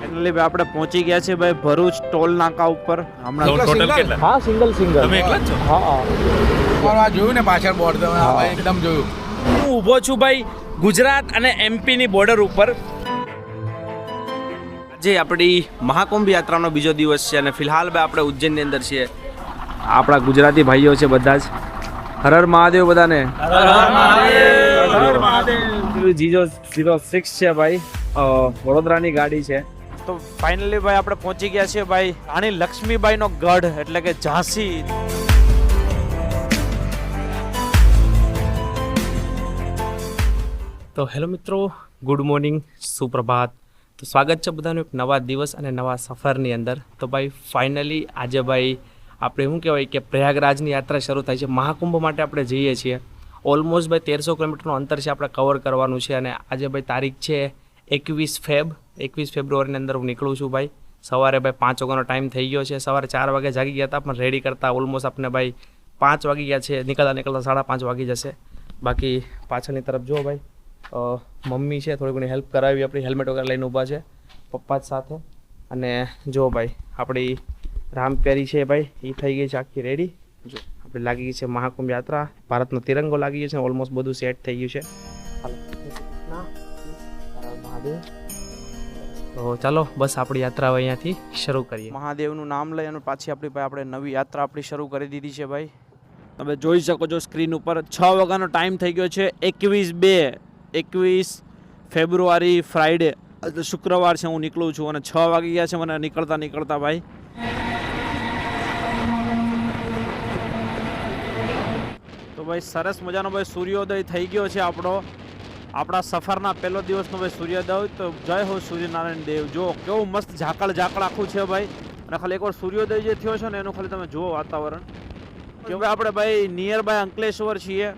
Finally ભાઈ આપણે પહોંચી ગયા છે ભાઈ ભરૂચ ટોલ નાકા ઉપર હમણાં ટોટલ કેટલા? હા સિંગલ તમે એકલા જ છો? હા આ જોયું ને પાછળ બોર્ડ તમે એકદમ જોયું. હું ઊભો છું ભાઈ ગુજરાત અને એમપીની બોર્ડર ઉપર. આજે આપણી મહાકુંભ યાત્રાનો બીજો દિવસ છે અને ફિલહાલ ભાઈ આપણે ઉજ્જૈનની અંદર છીએ. આપણા ગુજરાતી ભાઈઓ છે બધા જ. હર હર મહાદેવ બધાને. જીજો 06 છે ભાઈ, વડોદરાની ગાડી છે. તો ફાઇનલી ભાઈ આપણે પહોંચી ગયા છીએ ભાઈ રાણી લક્ષ્મીબાઈનો ગઢ એટલે કે ઝાંસી. તો હેલો મિત્રો, ગુડ મોર્નિંગ, સુપ્રભાત. તો સ્વાગત છે બધાનું એક નવા દિવસ અને નવા સફરની અંદર. તો ભાઈ ફાઇનલી આજે ભાઈ આપણે શું કહેવાય કે પ્રયાગરાજની યાત્રા શરૂ થાય છે. મહાકુંભ માટે આપણે જઈએ છીએ. ઓલમોસ્ટ ભાઈ 1300 કિલોમીટરનું અંતર છે આપણે કવર કરવાનું છે. અને આજે ભાઈ તારીખ છે 21 ફેબ્રુઆરીની અંદર હું નીકળું છું ભાઈ. સવારે ભાઈ 5 વાગ્યાનો ટાઈમ થઈ ગયો છે. સવારે 4 વાગે જાગી ગયા હતા પણ રેડી કરતાં ઓલમોસ્ટ આપણે ભાઈ 5 વાગી ગયા છે. નીકળતા 5:30 વાગી જશે. બાકી પાછળની તરફ જો ભાઈ મમ્મી છે, થોડી ઘણી હેલ્પ કરાવી. આપણી હેલ્મેટ વગેરે લઈને ઊભા છે, પપ્પા જ સાથે. અને જો ભાઈ આપણી રામપ્યારી છે ભાઈ, એ થઈ ગઈ છે આખી રેડી. જો આપણી લાગી ગઈ છે મહાકુંભ યાત્રા, ભારતનો તિરંગો લાગી ગયો છે. ઓલમોસ્ટ બધું સેટ થઈ ગયું છે. તો ચાલો બસ આપણી યાત્રા હવે અહીંયાથી શરૂ કરીએ. મહાદેવનું નામ લઈ અને પાછી આપણે નવી યાત્રા આપણી શરૂ કરી દીધી છે ભાઈ. તમે જોઈ શકો છો સ્ક્રીન ઉપર 6 વાગ્યાનો ટાઈમ થઈ ગયો છે. 21 ફેબ્રુઆરી ફ્રાઈડે એટલે શુક્રવાર છે. હું નીકળું છું અને 6 વાગી ગયા છે મને નીકળતા ભાઈ. તો ભાઈ સરસ મજાનો ભાઈ સૂર્યોદય થઈ ગયો છે આપણા સફરના પહેલો દિવસનો ભાઈ સૂર્યોદય. તો જય હો સૂર્યનારાયણ દેવ. જો કેવું મસ્ત ઝાકળ આખું છે ભાઈ. અને ખાલી એકવાર સૂર્યોદય જે થયો છે ને એનું ખાલી તમે જુઓ વાતાવરણ કે ભાઈ આપણે ભાઈ નિયર બાય અંકલેશ્વર છીએ.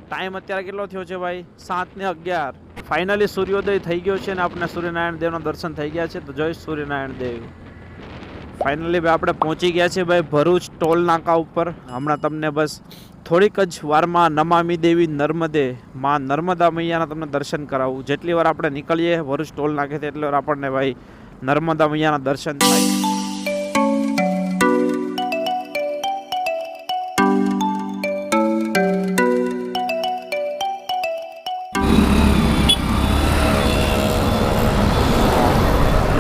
ટાઈમ અત્યારે કેટલો થયો છે ભાઈ? 7:11. ફાઇનલી સૂર્યોદય થઈ ગયો છે અને આપણે સૂર્યનારાયણ દેવના દર્શન થઈ ગયા છે. તો જય સૂર્યનારાયણ દેવ. ફાઇનલી ભાઈ આપણે પહોંચી ગયા છે ભાઈ ભરૂચ ટોલ નાકા ઉપર. હમણાં તમને બસ થોડીક જ વારમાં નમામિ દેવી નર્મદે માં નર્મદા મૈયાના તમને દર્શન કરાવું. જેટલી વાર આપણે નીકળીએ ભરૂચ ટોલ નાકેથી એટલી વાર આપણને ભાઈ નર્મદા મૈયાના દર્શન થાય.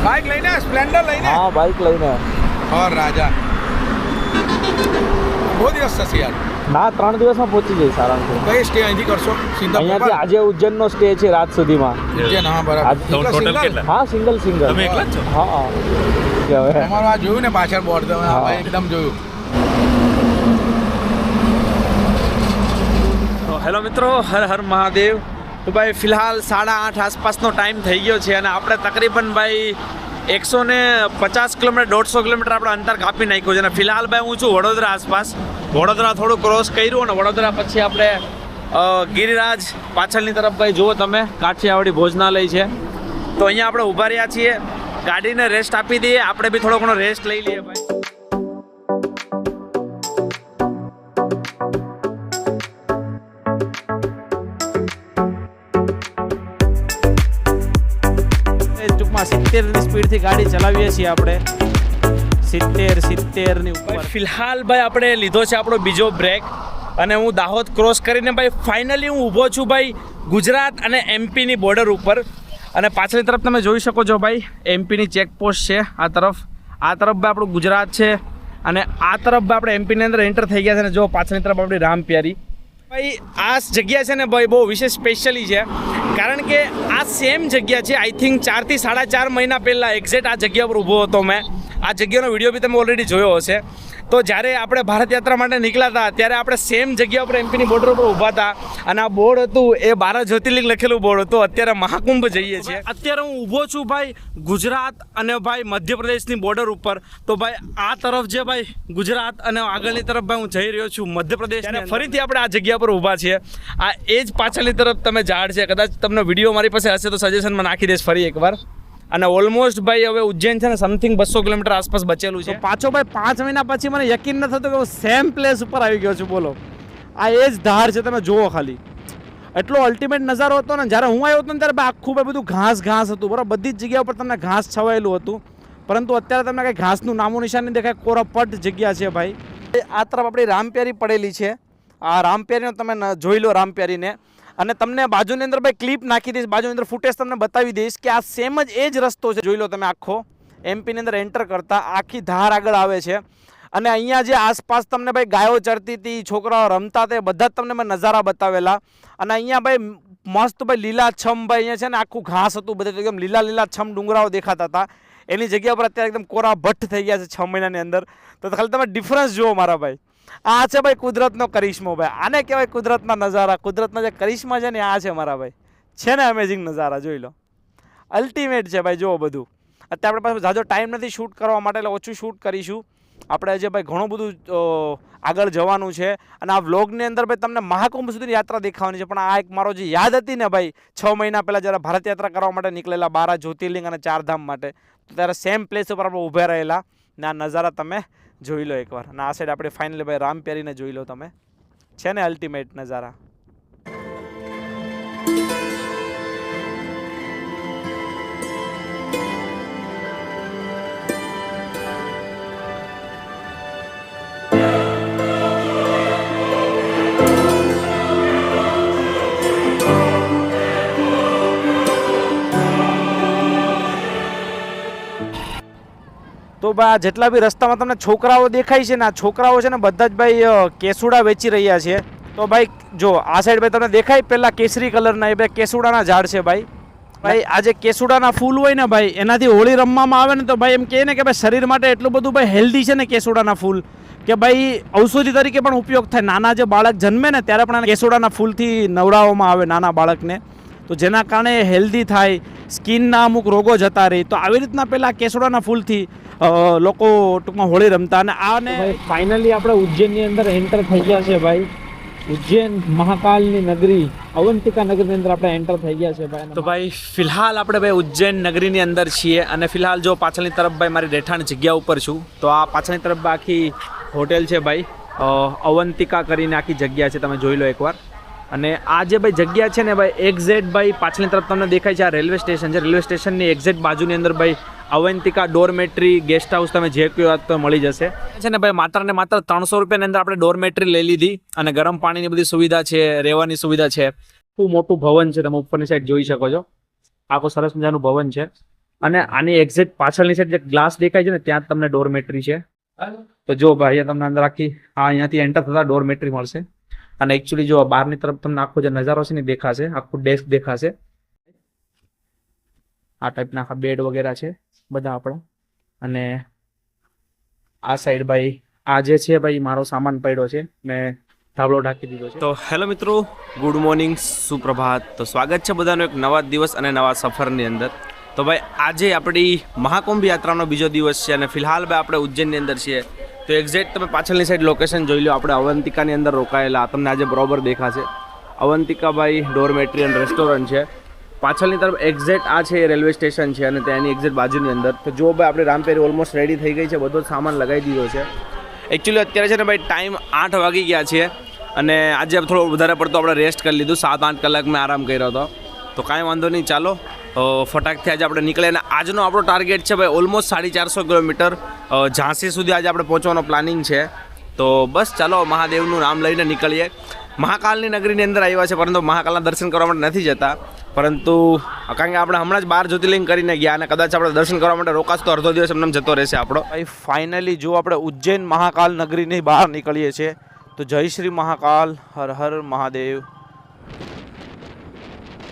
બાઇક લઈને સ્પ્લેન્ડર લઈને હા બાઇક લઈને. ઓર રાજા બહુ દિવસ થશે યાર. ના 3 દિવસમાં પહોંચી જઈશ આરામથી. કઈ સ્ટે અહીંથી કરશો? સીધા અહીંયાથી આજે ઉજ્જૈનનો સ્ટે છે રાત સુધીમાં. ઉજ્જૈન. હા બરાબર. ટોટલ કેટલા? હા સિંગલ તમે એકલા જ છો? હા કે હવે તમારું આ જોયું ને પાછળ બોર્ડ તમે એકદમ જોયું. તો હેલો મિત્રો, હર હર મહાદેવ. તો ભાઈ ફિલહાલ 8:30 આસપાસનો ટાઈમ થઈ ગયો છે અને આપણે તકરીબન ભાઈ 150 કિલોમીટર 150 કિલોમીટર આપણે અંતર કાપી નાખ્યું છે. અને ફિલહાલ ભાઈ હું છું વડોદરા આસપાસ. વડોદરા થોડું ક્રોસ કર્યું અને વડોદરા પછી આપણે ગિરિરાજ પાછળની તરફ ભાઈ જુઓ તમે, કાઠિયાવાડી ભોજનાલય છે. તો અહીંયા આપણે ઊભા રહ્યા છીએ. ગાડીને રેસ્ટ આપી દઈએ, આપણે બી થોડો ઘણો રેસ્ટ લઈ લઈએ ભાઈ. ટૂંકમાં 70ની સ્પીડથી ગાડી ચલાવીએ છીએ આપણે. 70ની ઉપર. ફિલહાલ ભાઈ આપણે લીધો છે આપણો બીજો બ્રેક અને હું દાહોદ ક્રોસ કરીને ભાઈ ફાઇનલી હું ઊભો છું ભાઈ ગુજરાત અને એમપીની બોર્ડર ઉપર. અને પાછળની તરફ તમે જોઈ શકો છો ભાઈ એમપીની ચેકપોસ્ટ છે. આ તરફ ભાઈ આપણું ગુજરાત છે અને આ તરફ ભાઈ આપણે એમપીની અંદર એન્ટર થઈ ગયા છે. અને જો પાછળની તરફ આપણી રામપ્યારી. ભાઈ આ જગ્યા છે ને ભાઈ બહુ વિશેષ સ્પેશિયલી છે કારણ કે આ સેમ જગ્યા છે. આઈ થિંક 4 થી 4.5 મહિના પહેલાં એક્ઝેક્ટ આ જગ્યા પર ઊભો હતો મેં. આ જગ્યાનો વિડીયો બી તમે ઓલરેડી જોયો હશે. તો જ્યારે આપણે ભારત યાત્રા માટે નીકળ્યા હતા ત્યારે આપણે સેમ જગ્યા પર એમપીની બોર્ડર ઉપર ઊભા હતા અને આ બોર્ડ હતું એ 12 જ્યોતિર્લિંગ લખેલું બોર્ડ હતું. અત્યારે મહાકુંભ જઈએ છીએ. અત્યારે હું ઊભો છું ભાઈ ગુજરાત અને ભાઈ મધ્યપ્રદેશની બોર્ડર ઉપર. તો ભાઈ આ તરફ જે ભાઈ ગુજરાત અને આગળની તરફ ભાઈ હું જઈ રહ્યો છું મધ્યપ્રદેશ. અને ફરીથી આપણે આ જગ્યા પર ઊભા છીએ. આ એ જ પાછળની તરફ તમે ઝાડ છે. કદાચ તમને વિડીયો મારી પાસે હશે તો સજેશનમાં નાખી દઈશ ફરી એકવાર. અને ઓલમોસ્ટ ભાઈ હવે ઉજ્જૈન છે ને સમથિંગ 200 કિલોમીટર આસપાસ બચેલું છે. પાછો ભાઈ 5 મહિના પછી મને યકીન ન થતું કે હું સેમ પ્લેસ ઉપર આવી ગયો છું. બોલો, આ એ જ ધાર છે, તમે જુઓ ખાલી. એટલો અલ્ટિમેટ નજારો હતો ને. જ્યારે હું આવ્યો હતો ને ત્યારે ભાઈ આખું ભાઈ બધું ઘાસ હતું બરાબર. બધી જ જગ્યા ઉપર તમને ઘાસ છવાયેલું હતું, પરંતુ અત્યારે તમને કંઈ ઘાસનું નામું નિશાન નહીં દેખાય. કોરાપટ જગ્યા છે ભાઈ. આ તરફ આપણી રામપ્યારી પડેલી છે. આ રામપ્યારીનો તમે જોઈ લો રામપ્યારીને. અને તમને બાજુની અંદર ભાઈ ક્લિપ નાખી દઈશ, બાજુની અંદર ફૂટેજ તમને બતાવી દઈશ કે આ સેમ જ એ જ રસ્તો છે. જોઈ લો તમે આખો એમપીની અંદર એન્ટર કરતા આખી ધાર આગળ આવે છે. અને અહીંયા જે આસપાસ તમને ભાઈ ગાયો ચરતી હતી, છોકરાઓ રમતા હતા, બધા જ તમને મેં નજારા બતાવેલા. અને અહીંયા ભાઈ મસ્ત ભાઈ લીલાછમ ભાઈ અહીંયા છે ને આખું ઘાસ હતું, બધે એકદમ લીલાછમ ડુંગરાઓ દેખાતા હતા. એની જગ્યા પર અત્યારે એકદમ કોરા ભટ્ટ થઈ ગયા છે 6 મહિનાની અંદર. તો ખાલી તમે ડિફરન્સ જુઓ મારા ભાઈ. આ છે ભાઈ કુદરતનો કરિશ્મો ભાઈ. આને કહેવાય કુદરતના નજારા. કુદરતના જે કરિશ્મા છે ને આ છે મારા ભાઈ. છે ને અમેઝિંગ નજારા, જોઈ લો. અલ્ટિમેટ છે ભાઈ. જુઓ બધું. અત્યારે આપણે પાસે ઝાઝો ટાઈમ નથી શૂટ કરવા માટે, એટલે ઓછું શૂટ કરીશું. આપણે આજે ભાઈ ઘણું બધું આગળ જવાનું છે. અને આ વ્લોગની અંદર ભાઈ તમને મહાકુંભ સુધીની યાત્રા દેખાવાની છે. પણ આ એક મારો જે યાદ હતી ને ભાઈ 6 મહિના પહેલાં જ્યારે ભારત યાત્રા કરવા માટે નીકળેલા 12 જ્યોતિર્લિંગ અને 4 ધામ માટે, તો ત્યારે સેમ પ્લેસ ઉપર આપણે ઊભા રહેલા ને આ નજારા તમે જોઈ લો એકવાર. અને આ સાઈડ આપણે ફાઇનલી ભાઈ રામપ્યારીને જોઈ લો તમે. છે ને અલ્ટિમેટ નજારા. તો ભાઈ આ જેટલા બી રસ્તામાં તમને છોકરાઓ દેખાય છે ને, આ છોકરાઓ છે ને બધા જ ભાઈ કેસુડા વેચી રહ્યા છે. તો ભાઈ જો આ સાઈડ ભાઈ તમને દેખાય પહેલાં કેસરી કલરના, એ ભાઈ કેસુડાના ઝાડ છે ભાઈ. ભાઈ આ જે કેસુડાના ફૂલ હોય ને ભાઈ, એનાથી હોળી રમવામાં આવે ને તો ભાઈ એમ કહે ને કે ભાઈ શરીર માટે એટલું બધું ભાઈ હેલ્ધી છે ને કેસુડાના ફૂલ, કે ભાઈ ઔષધિ તરીકે પણ ઉપયોગ થાય. નાના જે બાળક જન્મે ને ત્યારે પણ કેસુડાના ફૂલથી નવડાવવામાં આવે નાના બાળકને, તો જેના કારણે હેલ્ધી થાય, સ્કિનના અમુક રોગો જતા રહે. તો આવી રીતના પહેલાં કેસુડાના ફૂલથી લોકો ટૂંકમાં હોળી રમતા. અને આને ફાઇનલી આપણે ઉજ્જૈનની અંદર એન્ટર થઈ ગયા છે ભાઈ. ઉજ્જૈન મહાકાલની નગરી, અવંતિકા નગરની અંદર આપણે એન્ટર થઈ ગયા છે ભાઈ. તો ભાઈ ફિલહાલ આપણે ભાઈ ઉજ્જૈન નગરીની અંદર છીએ. અને ફિલહાલ જો પાછળની તરફ ભાઈ મારી રહેઠાણ જગ્યા ઉપર છું. તો આ પાછળની તરફ આખી હોટેલ છે ભાઈ, અવંતિકા કરીને આખી જગ્યા છે, તમે જોઈ લો એકવાર. અને આ જે ભાઈ જગ્યા છે ને ભાઈ એક્ઝેક્ટ ભાઈ પાછળની તરફ તમને દેખાય છે આ રેલવે સ્ટેશન છે. રેલવે સ્ટેશનની એક્ઝેક્ટ બાજુની અંદર ભાઈ અવંતિકા ડોરમેટ્રી ગેસ્ટ હાઉસ તમે જે કહો તો મળી જશે. છે ને ભાઈ માત્ર ને માત્ર 300 રૂપિયાની અંદર આપણે ડોરમેટ્રી લઈ લીધી. અને ગરમ પાણીની બધી સુવિધા છે, રહેવાની સુવિધા છે. ખૂબ મોટું ભવન છે, તમે ઉપરની સાઈડ જોઈ શકો છો. આખું સરસ મજાનું ભવન છે. અને આની એક્ઝેક્ટ પાછળની સાઈડ જે ગ્લાસ દેખાય છે ને ત્યાં જ તમને ડોરમેટ્રી છે. તો જો ભાઈ અહીંયા તમને અંદર આખી અહીંયાથી એન્ટર થતા ડોરમેટ્રી મળશે. અને એકચ્યુઅલી જો બહારની તરફ તમને આખો જે નજારો છે ને દેખાશે, આખું ડેસ્ક દેખાશે. આ ટાઈપના આખા બેડ વગેરે છે બધા આપણા. અને આ સાઈડ ભાઈ આ જે છે ભાઈ મારો સામાન પડ્યો છે, મેં ધાબળો ઢાંકી દીધો છે. તો હેલો મિત્રો, ગુડ મોર્નિંગ, સુપ્રભાત. તો સ્વાગત છે બધાનો એક નવા દિવસ અને નવા સફરની અંદર. તો ભાઈ આજે આપણી મહાકુંભ યાત્રાનો બીજો દિવસ છે. અને ફિલહાલ ભાઈ આપણે ઉજ્જૈનની અંદર છીએ. તો એક્ઝેક્ટ તમે પાછળની સાઈડ લોકેશન જોઈ લો. આપણે અવંતિકાની અંદર રોકાયેલા, તમને આજે બરોબર દેખાશે. અવંતિકા ભાઈ ડોરમેટ્રી એન્ડ રેસ્ટોરન્ટ છે. પાછળની તરફ એક્ઝેક્ટ આ છે રેલવે સ્ટેશન છે. અને તેની એક્ઝેક્ટ બાજુની અંદર તો જો ભાઈ આપણે રામપેરી ઓલમોસ્ટ રેડી થઈ ગઈ છે, બધો સામાન લગાવી દીધો છે. એકચ્યુઅલી અત્યારે છે ને ભાઈ ટાઈમ 8 વાગી ગયા છે. અને આજે થોડો વધારે પડતો આપણે રેસ્ટ કરી લીધું, 7-8 કલાક મેં આરામ કર્યો હતો. તો કાંઈ વાંધો નહીં, ચાલો ફટાકથી આજે આપણે નીકળે. અને આજનો આપણો ટાર્ગેટ છે ભાઈ ઓલમોસ્ટ 450 કિલોમીટર ઝાંસી સુધી આજે આપણે પહોંચવાનો પ્લાનિંગ છે. તો બસ ચાલો મહાદેવનું નામ લઈને નીકળીએ. મહાકાલની નગરીની અંદર આવ્યા છે, પરંતુ મહાકાલના દર્શન કરવા માટે નથી જતા. પરંતુ કારણ કે આપણે હમણાં જ 12 જ્યોતિર્લિંગ કરીને ગયા અને કદાચ આપણે દર્શન કરવા માટે રોકાશ તો અડધો દિવસ એમને જતો રહેશે આપણો. ભાઈ ફાઇનલી જો આપણે ઉજ્જૈન મહાકાલ નગરીની બહાર નીકળીએ છીએ. તો જય શ્રી મહાકાલ, હર હર મહાદેવ.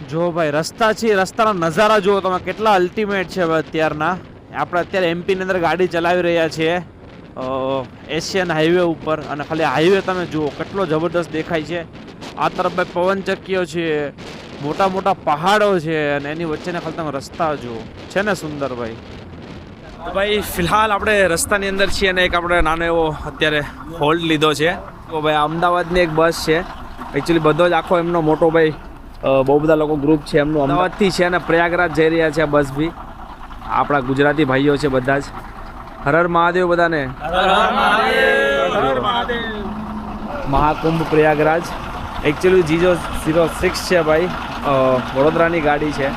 જો ભાઈ રસ્તા છે, રસ્તાના નજારા જુઓ તમે કેટલા અલ્ટિમેટ છે ભાઈ અત્યારના. આપણે અત્યારે એમપીની અંદર ગાડી ચલાવી રહ્યા છીએ એશિયન હાઈવે ઉપર. અને ખાલી હાઈવે તમે જુઓ કેટલો જબરદસ્ત દેખાય છે. આ તરફ ભાઈ પવનચક્કીઓ છે, મોટા મોટા પહાડો છે, અને એની વચ્ચેને ખાલી તમે રસ્તા જુઓ. છે ને સુંદર ભાઈ. તો ભાઈ ફિલહાલ આપણે રસ્તાની અંદર છીએ અને એક આપણે નાનો એવો અત્યારે હોલ્ડ લીધો છે. તો ભાઈ અમદાવાદની એક બસ છે. એકચ્યુઅલી બધો જ આખો એમનો મોટો ભાઈ બહુ બધા લોકો ગ્રુપ છે એમનું અમદાવાદથી છે. અને પ્રયાગરાજ જઈ રહ્યા છે આ બસ બી. આપણા ગુજરાતી ભાઈઓ છે બધા જ. હર હર મહાદેવ બધાને. મહાકુંભ પ્રયાગરાજ. એકચ્યુઅલી જીજો 06 છે ભાઈ, વડોદરાની ગાડી છે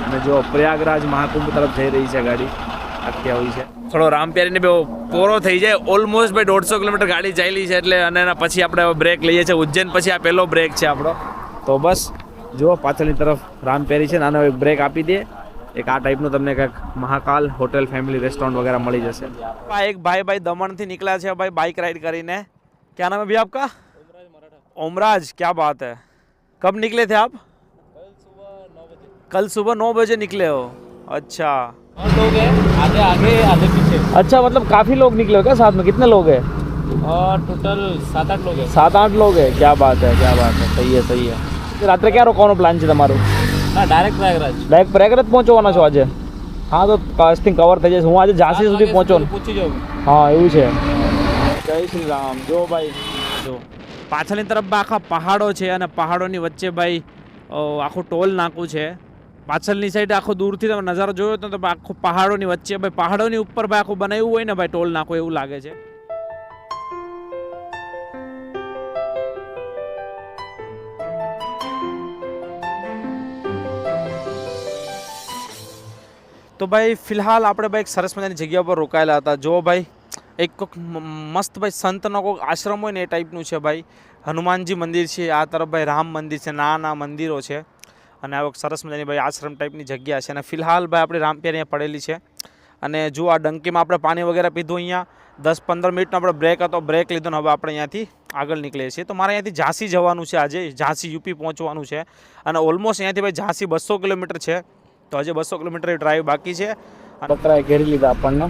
અને જો પ્રયાગરાજ મહાકુંભ તરફ જઈ રહી છે ગાડી આખી આવી છે. થોડો રામપ્યારીને બે પોરો થઈ જાય, ઓલમોસ્ટ ભાઈ 150 કિલોમીટર ગાડી ચાલી છે એટલે, અને એના પછી આપણે બ્રેક લઈએ છીએ ઉજ્જૈન પછી. આ પહેલો બ્રેક છે આપણો. તો બસ જો પાછળની તરફ રામપ્યારી છે, નાનો એક બ્રેક આપી દે. એક આ ટાઈપનું તમને કંઈક મહાકાલ હોટેલ ફેમિલી રેસ્ટોરન્ટ વગેરે મળી જશે. આ એક ભાઈ દમણથી નીકળ્યા છે ભાઈ બાઇક રાइड કરીને. क्या नाम है भैया आपका? ओमराज. क्या बात है. कब निकले थे आप? कल सुबह 9 बजे निकले हो. अच्छा. और लोग हैं आगे आगे आगे पीछे, अच्छा, मतलब काफ़ी लोग निकले हो क्या साथ में? कितने लोग हैं? और टोटल 7-8 लोग हैं. 7-8 लोग हैं. क्या बात है, क्या बात है. सही है, सही है. રાત્રે ક્યાં રોકવાનો પ્લાન છે તમારો? ના ડાયરેક્ટ પ્રયાગરાજ. ડાયરેક્ટ પ્રયાગરાજ પહોંચવાના છો આજે? હા, તો કાસ્ટિંગ કવર થઈ જશે. હું આજે ઝાંસી સુધી પહોંચો. પૂછી જાઉં. હા, એવું છે. જય શ્રી રામ. જો ભાઈ જો પાછળની તરફ આખા પહાડો છે અને પહાડોની વચ્ચે ભાઈ આખું ટોલ નાકું છે. પાછળની સાઈડ આખો દૂરથી તમે નજારો જોયો તો આખું પહાડોની વચ્ચે ભાઈ, પહાડોની ઉપર ભાઈ આખું બનાવ્યું હોય ને ભાઈ ટોલ નાકું, એવું લાગે છે. તો ભાઈ ફિલહાલ આપણે ભાઈ એક સરસ મજાની જગ્યા પર રોકાયેલા હતા. જો ભાઈ એક કોઈક મસ્ત ભાઈ સંતનો કોઈક આશ્રમ હોય ને એ ટાઈપનું છે ભાઈ. હનુમાનજી મંદિર છે, આ તરફ ભાઈ રામ મંદિર છે, નાના મંદિરો છે અને આ એક સરસ મજાની ભાઈ આશ્રમ ટાઈપની જગ્યા છે. અને ફિલહાલ ભાઈ આપણી રામપ્યારી અહીંયા પડેલી છે. અને જો આ ડંકીમાં આપણે પાણી વગેરે પીધું. અહીંયા 10-15 મિનિટનો આપણે બ્રેક હતો, બ્રેક લીધો ને હવે આપણે અહીંયાથી આગળ નીકળીએ છીએ. તો મારે અહીંયાથી ઝાંસી જવાનું છે આજે, ઝાંસી યુપી પહોંચવાનું છે. અને ઓલમોસ્ટ અહીંયાથી ભાઈ ઝાંસી 200 કિલોમીટર છે. તો હજી 200 કિલોમીટર ડ્રાઈવ બાકી છે. બકરાએ ઘેરી લીધા આપણને.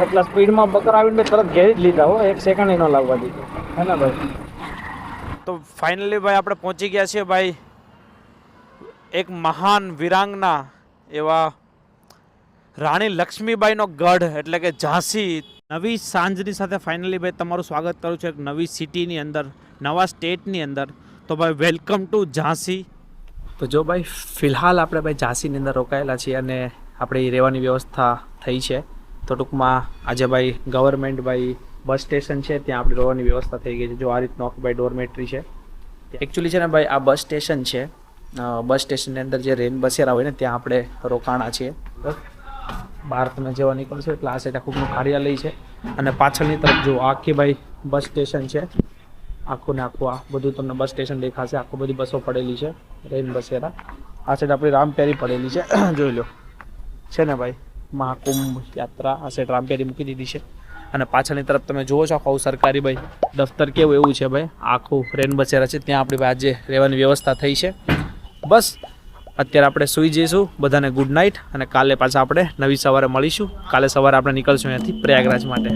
એટલા સ્પીડમાં બકરા આવીને તરત ઘેરી જ લીધા હો, 1 સેકન્ડ ન લાગવા દીધું. હે ને ભાઈ? તો ફાઇનલી ભાઈ આપણે પહોંચી ગયા છીએ ભાઈ એક મહાન વિરાંગના એવા રાણી લક્ષ્મીબાઈનો ગઢ એટલે કે ઝાંસી. નવી સાંજની સાથે ફાઇનલી ભાઈ તમારું સ્વાગત કરું છું એક નવી સિટીની અંદર, નવા સ્ટેટની અંદર. તો ભાઈ વેલકમ ટુ ઝાંસી. તો જો ભાઈ ફિલહાલ આપણે ભાઈ ઝાંસીની અંદર રોકાયેલા છીએ અને આપણી રહેવાની વ્યવસ્થા થઈ છે. તો ટૂંકમાં આજે ભાઈ ગવર્મેન્ટ ભાઈ બસ સ્ટેશન છે ત્યાં આપણી રહેવાની વ્યવસ્થા થઈ ગઈ છે. જો આ રીતનો ભાઈ ડોરમેટ્રી છે. એકચ્યુઅલી છે ને ભાઈ આ બસ સ્ટેશન છે. બસ સ્ટેશનની અંદર જે રેન બસેરા હોય ને ત્યાં આપણે રોકાણા છીએ. બહાર તમે જેવા નીકળશો એટલે આ સાઈડ આખું કાર્યાલય છે અને પાછળની તરફ જો આખી ભાઈ બસ સ્ટેશન છે. આખું ને આખું આ બધું તમને બસ સ્ટેશન દેખાશે. આખું બધી બસો પડેલી છે રેન બસેરા. આ સાઈડ આપણી રામપ્યારી પડેલી છે, જોઈ લો છે ને ભાઈ. મહાકુંભ યાત્રા આ સાઈડ રામપ્યારી મૂકી દીધી છે. અને પાછળની તરફ તમે જુઓ છો આખું સરકારી ભાઈ દફતર કેવું એવું છે ભાઈ. આખું રેન બસેરા છે ત્યાં આપણી ભાઈ આજે રહેવાની વ્યવસ્થા થઈ છે. બસ અત્યારે આપણે સૂઈ જઈશું. બધાને ગુડ નાઇટ અને કાલે પાછા આપણે નવી સવારે મળીશું. કાલે સવારે આપણે નીકળશું અહીંયાથી પ્રયાગરાજ માટે.